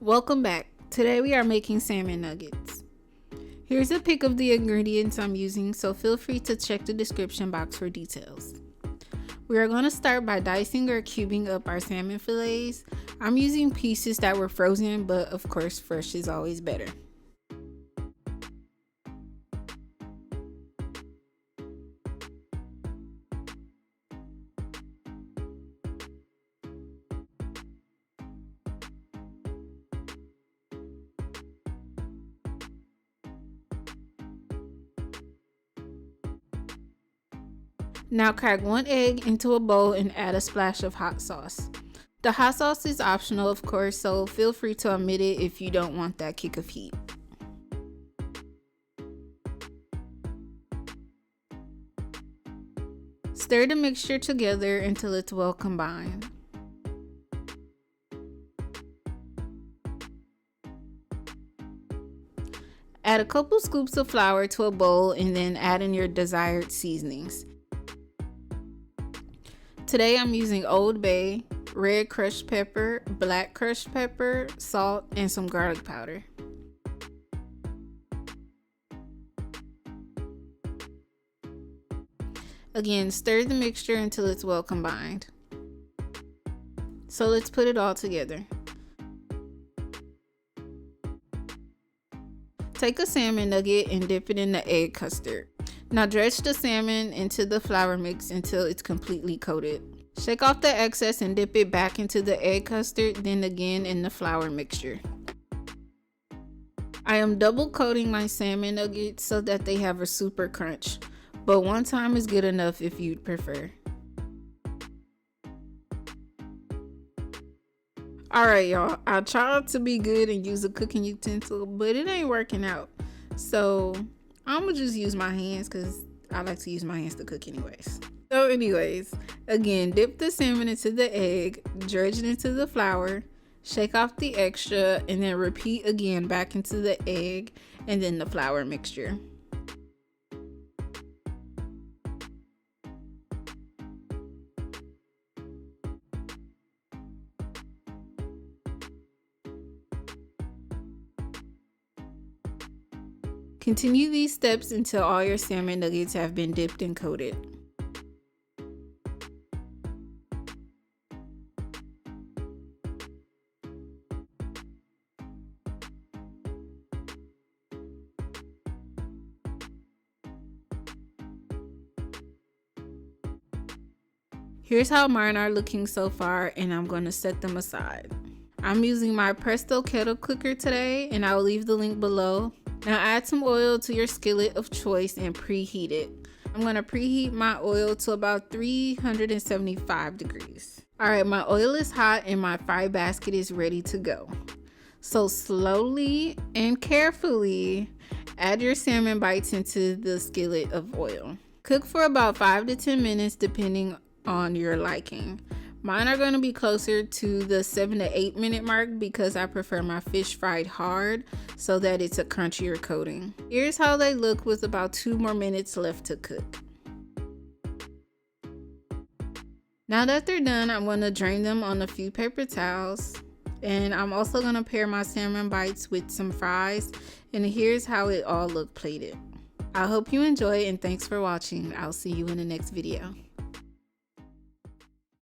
Welcome back. Today we are making salmon nuggets. Here's a pic of the ingredients I'm using, so feel free to check the description box for details. We are going to start by dicing or cubing up our salmon fillets. I'm using pieces that were frozen, but of course fresh is always better. Now crack 1 egg into a bowl and add a splash of hot sauce. The hot sauce is optional, of course, so feel free to omit it if you don't want that kick of heat. Stir the mixture together until it's well combined. Add a couple scoops of flour to a bowl and then add in your desired seasonings. Today I'm using Old Bay, red crushed pepper, black crushed pepper, salt, and some garlic powder. Again, stir the mixture until it's well combined. So let's put it all together. Take a salmon nugget and dip it in the egg custard. Now dredge the salmon into the flour mix until it's completely coated. Shake off the excess and dip it back into the egg custard, then again in the flour mixture. I am double coating my salmon nuggets so that they have a super crunch, but one time is good enough if you'd prefer. Alright y'all, I tried to be good and use a cooking utensil, but it ain't working out. So I'm gonna just use my hands because I like to use my hands to cook anyways. So anyways, again, dip the salmon into the egg, dredge it into the flour, shake off the extra, and then repeat again back into the egg and then the flour mixture. Continue these steps until all your salmon nuggets have been dipped and coated. Here's how mine are looking so far, and I'm going to set them aside. I'm using my Presto kettle cooker today, and I'll leave the link below. Now add some oil to your skillet of choice and preheat it. I'm going to preheat my oil to about 375 degrees. Alright, my oil is hot and my fry basket is ready to go. So slowly and carefully add your salmon bites into the skillet of oil. Cook for about 5 to 10 minutes depending on your liking. Mine are going to be closer to the 7 to 8 minute mark because I prefer my fish fried hard so that it's a crunchier coating. Here's how they look with about 2 more minutes left to cook. Now that they're done, I'm going to drain them on a few paper towels, and I'm also going to pair my salmon bites with some fries, and here's how it all looked plated. I hope you enjoy, and thanks for watching. I'll see you in the next video.